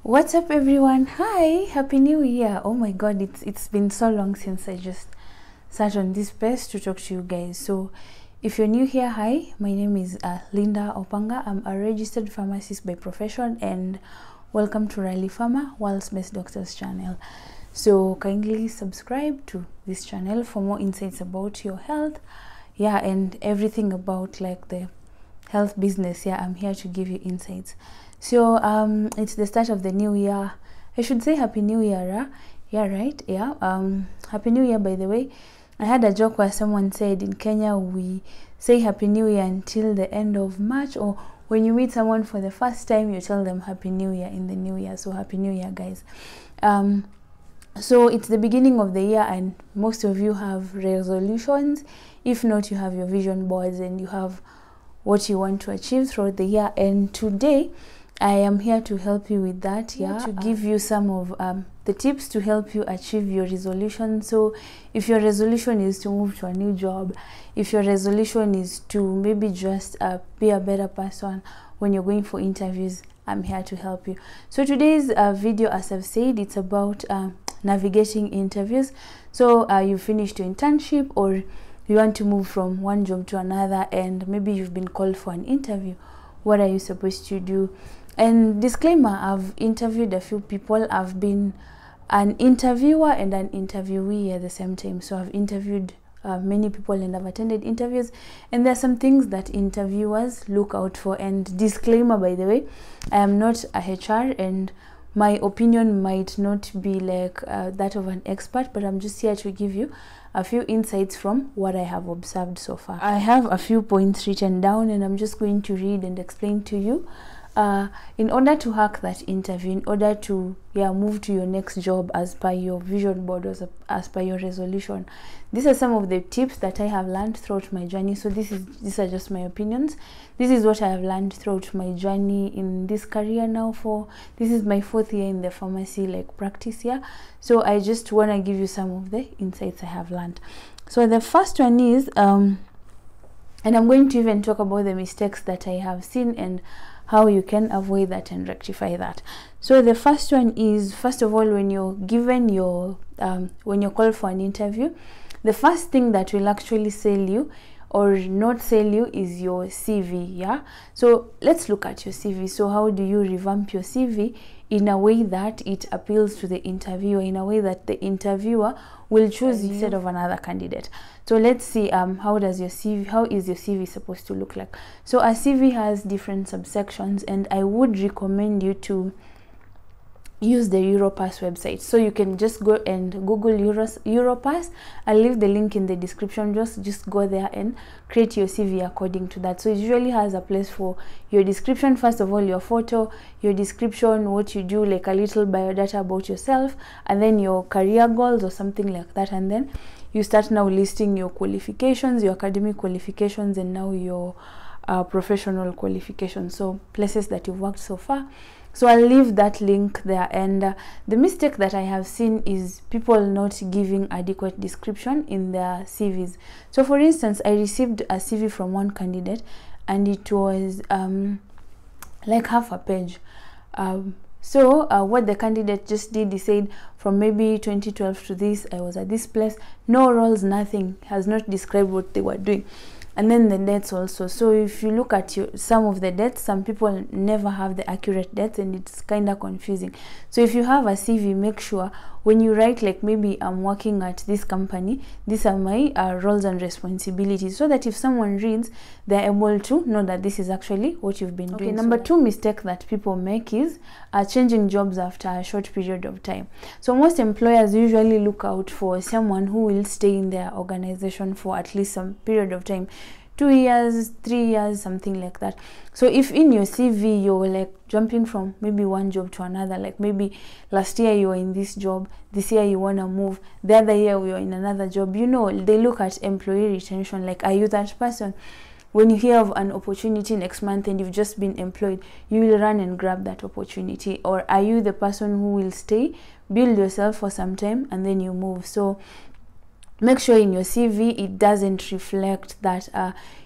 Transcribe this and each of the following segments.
What's up, everyone? Hi, happy new year. Oh my god, it's been so long since I just sat on this space to talk to you guys. So if you're new here, hi, my name is Linda Opanga. I'm a registered pharmacist by profession, and welcome to Riley Pharma, World's Best Doctors channel. So kindly subscribe to this channel for more insights about your health, and everything about like the health business. I'm here to give you insights. So it's the start of the new year. I should say happy new year. Happy new year. By the way, I had a joke where someone said in Kenya we say happy new year until the end of March, or when you meet someone for the first time you tell them happy new year in the new year. So happy new year, guys. So it's the beginning of the year, and most of you have resolutions. If not, you have your vision boards and you have what you want to achieve throughout the year. And today I am here to help you with that, to give you some of the tips to help you achieve your resolution. So if your resolution is to move to a new job, if your resolution is to maybe just be a better person when you're going for interviews, I'm here to help you. So today's video, as I've said, it's about navigating interviews. So you finished your internship, or you want to move from one job to another, and maybe you've been called for an interview. What are you supposed to do? And disclaimer, I've interviewed a few people. I've been an interviewer and an interviewee at the same time. So I've interviewed many people and I've attended interviews, and there are some things that interviewers look out for. And disclaimer, by the way, I am not a HR, and my opinion might not be like that of an expert, but I'm just here to give you a few insights from what I have observed so far. I have a few points written down, and I'm just going to read and explain to you in order to hack that interview, in order to move to your next job as per your vision board, as per your resolution. These are some of the tips that I have learned throughout my journey. So these are just my opinions. This is what I have learned throughout my journey in this career now. This is my 4th year in the pharmacy practice year. So I just want to give you some of the insights I have learned. So the first one is and I'm going to even talk about the mistakes that I have seen and how you can avoid that and rectify that. So the first one is, first of all, when you're given your when you're called for an interview, the first thing that will actually sell you or not sell you is your CV. So let's look at your CV. So how do you revamp your CV in a way that it appeals to the interviewer, in a way that the interviewer will choose you instead of another candidate? So let's see how is your CV supposed to look like. So a CV has different subsections, and I would recommend you to use the Europass website. So you can just go and Google Europass. I'll leave the link in the description. Just go there and create your CV according to that. So it usually has a place for your description. First of all, your photo, your description, what you do, like a little biodata about yourself, and then your career goals or something like that. And then you start now listing your qualifications, your academic qualifications, and now your professional qualifications. So places that you've worked so far. So I'll leave that link there. And the mistake that I have seen is people not giving adequate description in their CVs. So for instance, I received a CV from one candidate, and it was like half a page. So what the candidate just did, he said from maybe 2012 to this, I was at this place, no roles, nothing, has not described what they were doing. And then the dates also. So if you look at some of the dates, some people never have the accurate dates, and it's kind of confusing. So if you have a CV, make sure when you write, like maybe I'm working at this company, these are my roles and responsibilities, so that if someone reads, they're able to know that this is actually what you've been doing. Number 2 mistake that people make is changing jobs after a short period of time. So most employers usually look out for someone who will stay in their organization for at least some period of time, 2 years, 3 years, something like that. So if in your CV you're like jumping from maybe one job to another, like maybe last year you were in this job, this year you want to move, the other year we were in another job, they look at employee retention. Like, are you that person? When you hear of an opportunity next month and you've just been employed, you will run and grab that opportunity. Or are you the person who will stay, build yourself for some time, and then you move? So make sure in your CV it doesn't reflect that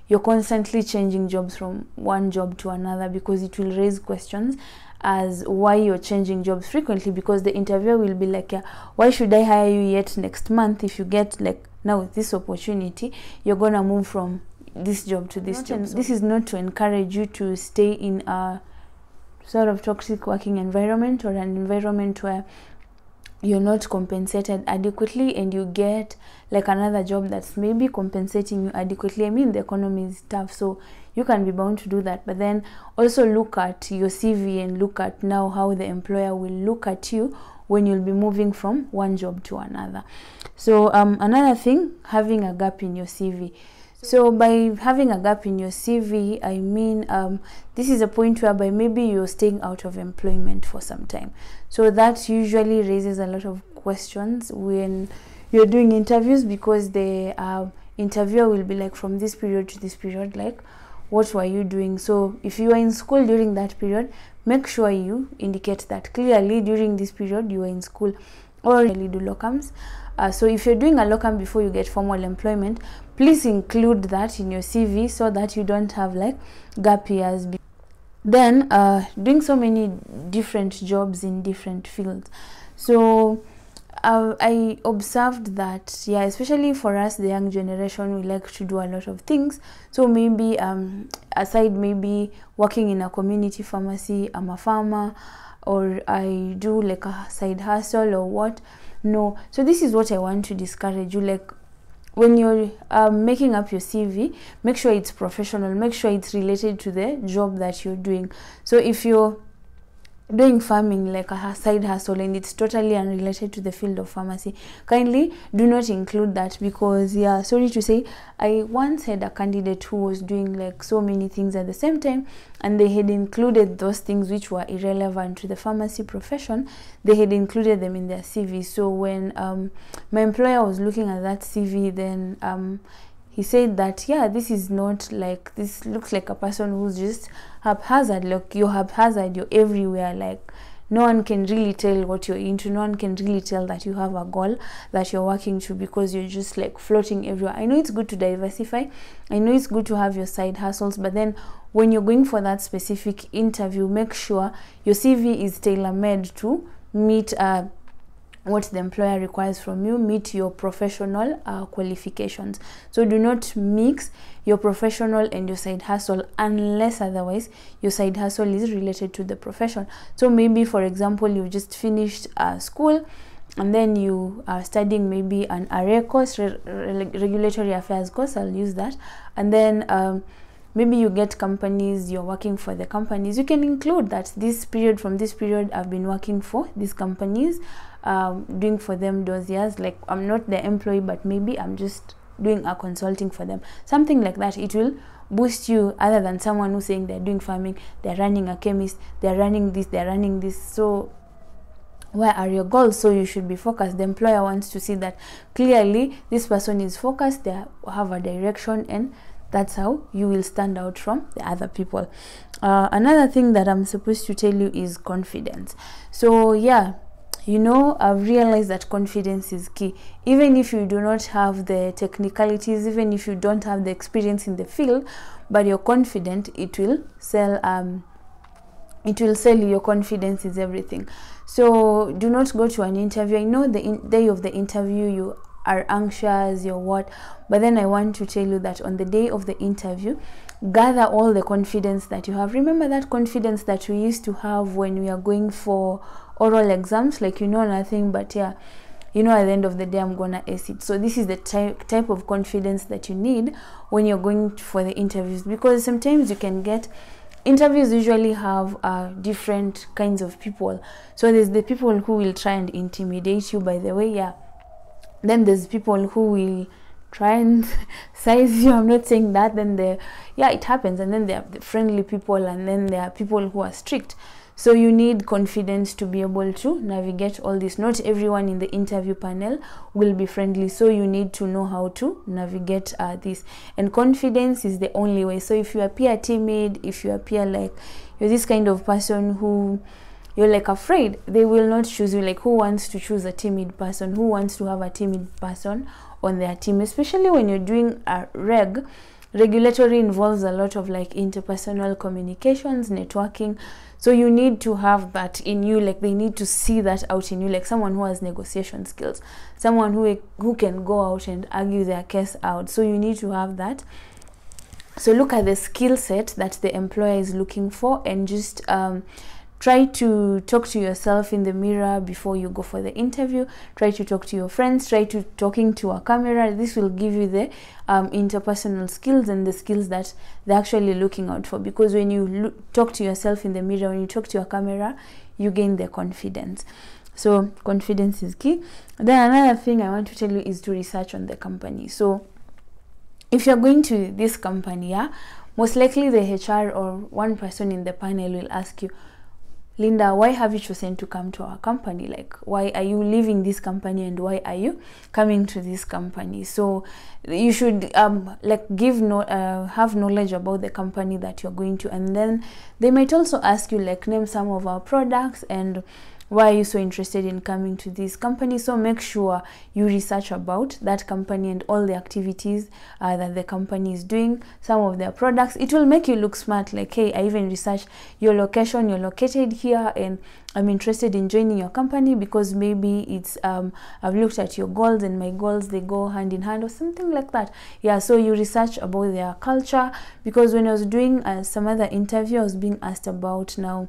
you're constantly changing jobs from one job to another, because it will raise questions as why you're changing jobs frequently, because the interviewer will be like, yeah, why should I hire you yet next month if you get like now this opportunity, you're gonna move from this job to this job. This is not to encourage you to stay in a sort of toxic working environment or an environment where you're not compensated adequately and you get like another job that's maybe compensating you adequately. I mean, the economy is tough, so you can be bound to do that, but then also look at your CV and look at now how the employer will look at you when you'll be moving from one job to another. So another thing, having a gap in your CV. So by having a gap in your CV, I mean this is a point whereby maybe you're staying out of employment for some time. So that usually raises a lot of questions when you're doing interviews, because the interviewer will be like, from this period to this period, like, what were you doing? So if you are in school during that period, make sure you indicate that clearly during this period you were in school, or really do locums. So if you're doing a locum before you get formal employment, please include that in your CV so that you don't have like gap years. Then doing so many different jobs in different fields. So I observed that, yeah, especially for us, the young generation, we like to do a lot of things. So maybe aside maybe working in a community pharmacy, I'm a farmer, or I do like a side hustle or what. No, so this is what I want to discourage you. Like, when you're making up your CV, make sure it's professional, make sure it's related to the job that you're doing. So if you're doing farming like a side hustle and it's totally unrelated to the field of pharmacy, kindly do not include that, because, yeah, sorry to say, I once had a candidate who was doing like so many things at the same time, and they had included those things which were irrelevant to the pharmacy profession, they had included them in their CV. So when my employer was looking at that CV, then he said that, yeah, this is not like, this looks like a person who's just haphazard. Like, you're haphazard, you're everywhere, like no one can really tell what you're into, no one can really tell that you have a goal that you're working to, because you're just like floating everywhere. I know it's good to diversify, I know it's good to have your side hustles, but then when you're going for that specific interview, make sure your CV is tailor-made to meet what the employer requires from you, meet your professional qualifications. So do not mix your professional and your side hustle, unless otherwise your side hustle is related to the profession. So maybe, for example, you just finished school and then you are studying maybe an RA course, regulatory affairs course, I'll use that, and then maybe you get companies, you're working for the companies. You can include that this period, from this period, I've been working for these companies, doing for them dossiers. Like, I'm not the employee, but maybe I'm just doing a consulting for them. Something like that. It will boost you, other than someone who's saying they're doing farming, they're running a chemist, they're running this, they're running this. So where are your goals? So you should be focused. The employer wants to see that clearly this person is focused, they have a direction, and that's how you will stand out from the other people. Another thing that I'm supposed to tell you is confidence. So yeah, you know, I've realized that confidence is key. Even if you do not have the technicalities, even if you don't have the experience in the field, but you're confident, it will sell you. Your confidence is everything. So do not go to an interview. I know the day of the interview you are anxious, you're what, but then I want to tell you that on the day of the interview, gather all the confidence that you have. Remember that confidence that we used to have when we are going for oral exams, like, you know nothing, but yeah, you know, at the end of the day I'm gonna ace it. So this is the type of confidence that you need when you're going for the interviews, because sometimes you can get interviews usually have different kinds of people. So there's the people who will try and intimidate you, by the way, yeah. Then there's people who will try and size you. I'm not saying that. Then it happens. And then there are the friendly people, and then there are people who are strict. So you need confidence to be able to navigate all this. Not everyone in the interview panel will be friendly, so you need to know how to navigate this. And confidence is the only way. So if you appear timid, if you appear like you're this kind of person who you're like afraid, they will not choose you. Like, who wants to choose a timid person? Who wants to have a timid person on their team? Especially when you're doing a reg regulatory involves a lot of like interpersonal communications, networking. So you need to have that in you, like they need to see that out in you, like someone who has negotiation skills, someone who can go out and argue their case out. So you need to have that. So look at the skill set that the employer is looking for, and just try to talk to yourself in the mirror before you go for the interview. Try to talk to your friends, try to talking to a camera. This will give you the interpersonal skills and the skills that they're actually looking out for, because when you talk to yourself in the mirror, when you talk to your camera, you gain the confidence. So confidence is key. Then another thing I want to tell you is to research on the company. So if you're going to this company, most likely the HR or one person in the panel will ask you, Linda, why have you chosen to come to our company? Like, why are you leaving this company and why are you coming to this company? So you should like have knowledge about the company that you're going to. And then they might also ask you, like, name some of our products and why are you so interested in coming to this company. So make sure you research about that company and all the activities that the company is doing, some of their products. It will make you look smart, like, hey, I even researched your location, you're located here, and I'm interested in joining your company because maybe it's I've looked at your goals and my goals, they go hand in hand, or something like that. Yeah, so you research about their culture, because when I was doing some other interview, I was being asked about now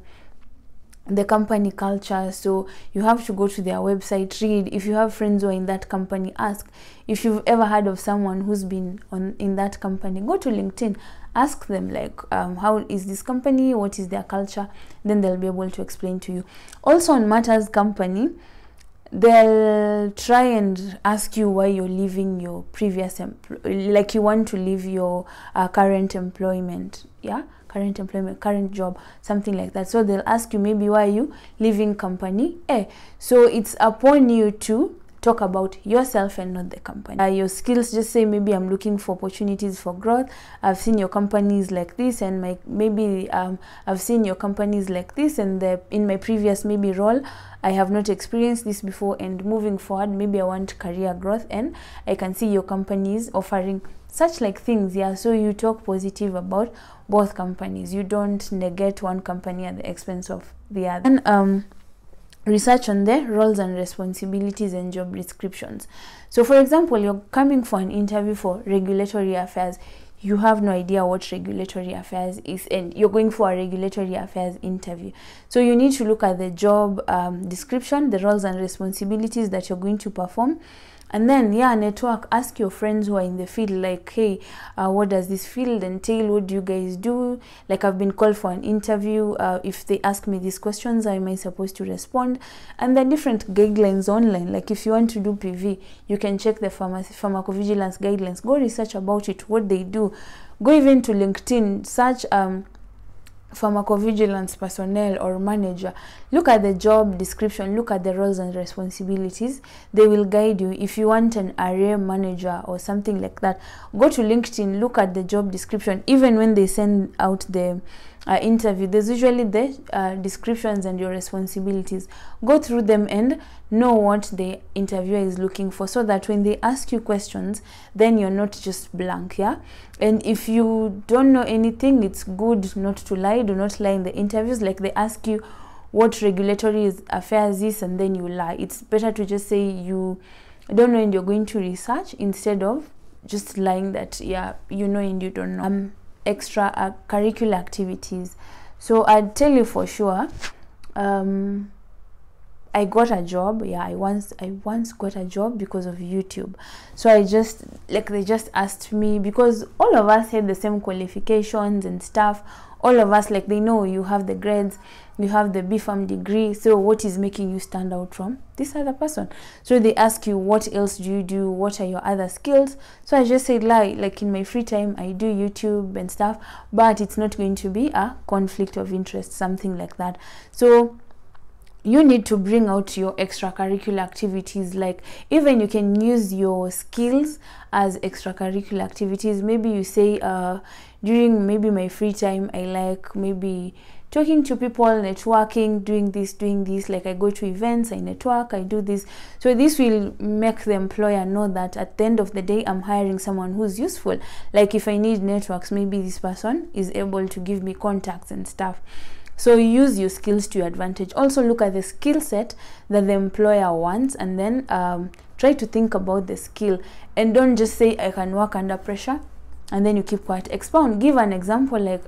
the company culture. So you have to go to their website, read. If you have friends who are in that company, ask. If you've ever heard of someone who's been in that company, go to LinkedIn, ask them, like, how is this company, what is their culture, then they'll be able to explain to you. Also on Matters company, they'll try and ask you why you're leaving your previous like you want to leave your current employment, current job, something like that. So they'll ask you, maybe, why are you leaving company A? So it's upon you to talk about yourself and not the company. Your skills, just say, maybe I'm looking for opportunities for growth. I've seen your companies like this, and I've seen your companies like this, and in my previous maybe role, I have not experienced this before, and moving forward, maybe I want career growth, and I can see your companies offering such like things. Yeah, so you talk positive about both companies. You don't negate one company at the expense of the other. And research on the roles and responsibilities and job descriptions. So for example, you're coming for an interview for regulatory affairs. You have no idea what regulatory affairs is, and you're going for a regulatory affairs interview. So you need to look at the job description, the roles and responsibilities that you're going to perform. And then, network. Ask your friends who are in the field, like, hey, what does this field entail? What do you guys do? Like, I've been called for an interview. If they ask me these questions, how am I supposed to respond? And there are different guidelines online. Like, if you want to do PV, you can check the pharmacovigilance guidelines. Go research about it, what they do. Go even to LinkedIn, search pharmacovigilance personnel or manager. Look at the job description, look at the roles and responsibilities. They will guide you. If you want an area manager or something like that, go to LinkedIn, look at the job description. Even when they send out the interview, there's usually the descriptions and your responsibilities. Go through them and know what the interviewer is looking for, so that when they ask you questions, then you're not just blank. And if you don't know anything, it's good not to lie. Do not lie in the interviews. Like, they ask you what regulatory affairs is, and then you lie. It's better to just say you don't know and you're going to research, instead of just lying that you know and you don't know. Extra curricular activities. So I'd tell you for sure, I got a job. I once got a job because of YouTube. So they just asked me, because all of us had the same qualifications and stuff. All of us, like, they know you have the grades, you have the BPharm degree, so what is making you stand out from this other person? So they ask you, what else do you do? What are your other skills? So I just said, like, in my free time, I do YouTube and stuff, but it's not going to be a conflict of interest, something like that. So you need to bring out your extracurricular activities. Like, even you can use your skills as extracurricular activities. Maybe you say, during maybe my free time, I like maybe talking to people, networking, doing this, like I go to events, I network, I do this. So this will make the employer know that at the end of the day, I'm hiring someone who's useful. Like if I need networks, maybe this person is able to give me contacts and stuff. So use your skills to your advantage. Also look at the skill set that the employer wants, and then try to think about the skill, and don't just say I can work under pressure and then you keep quiet. Expound, give an example, like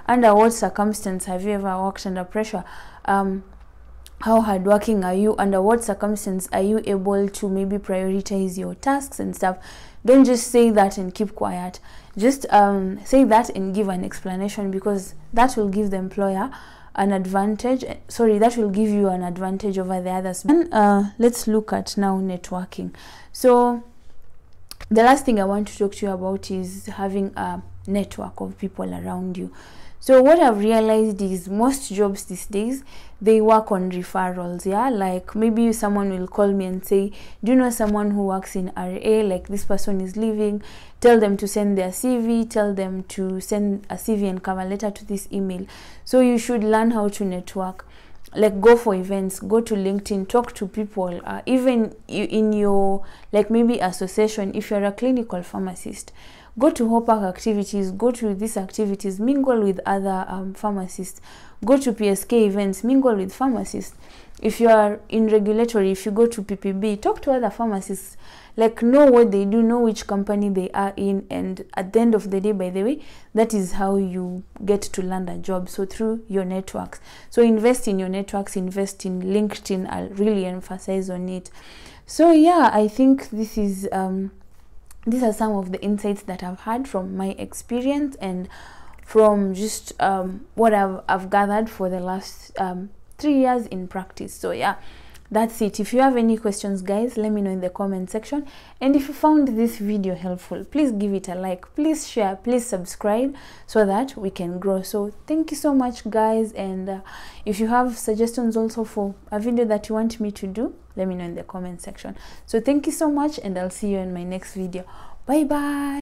under what circumstance have you ever worked under pressure? How hardworking are you? Under what circumstance are you able to maybe prioritize your tasks and stuff? Don't just say that and keep quiet. Just say that and give an explanation, because that will give the employer an advantage. Sorry, that will give you an advantage over the others. And let's look at now networking. So the last thing I want to talk to you about is having a network of people around you. So what I've realized is most jobs these days, they work on referrals. Yeah, like maybe someone will call me and say, do you know someone who works in RA, like this person is leaving, tell them to send their CV, tell them to send a CV and cover letter to this email. So you should learn how to network. Like go for events, go to LinkedIn, talk to people, even in your, like maybe association. If you're a clinical pharmacist, go to HOPAC activities, go to these activities, mingle with other pharmacists, go to PSK events, mingle with pharmacists. If you are in regulatory, if you go to PPB, talk to other pharmacists, like know what they do, know which company they are in, and at the end of the day, by the way, that is how you get to land a job. So through your networks. So invest in your networks, invest in LinkedIn. I'll really emphasize on it. So yeah, I think this is these are some of the insights that I've had from my experience and from just what I've gathered for the last 3 years in practice. So yeah, that's it. If you have any questions, guys, let me know in the comment section. And if you found this video helpful, please give it a like, please share, please subscribe, so that we can grow. So thank you so much, guys. And if you have suggestions also for a video that you want me to do, let me know in the comment section. So thank you so much, and I'll see you in my next video. Bye bye.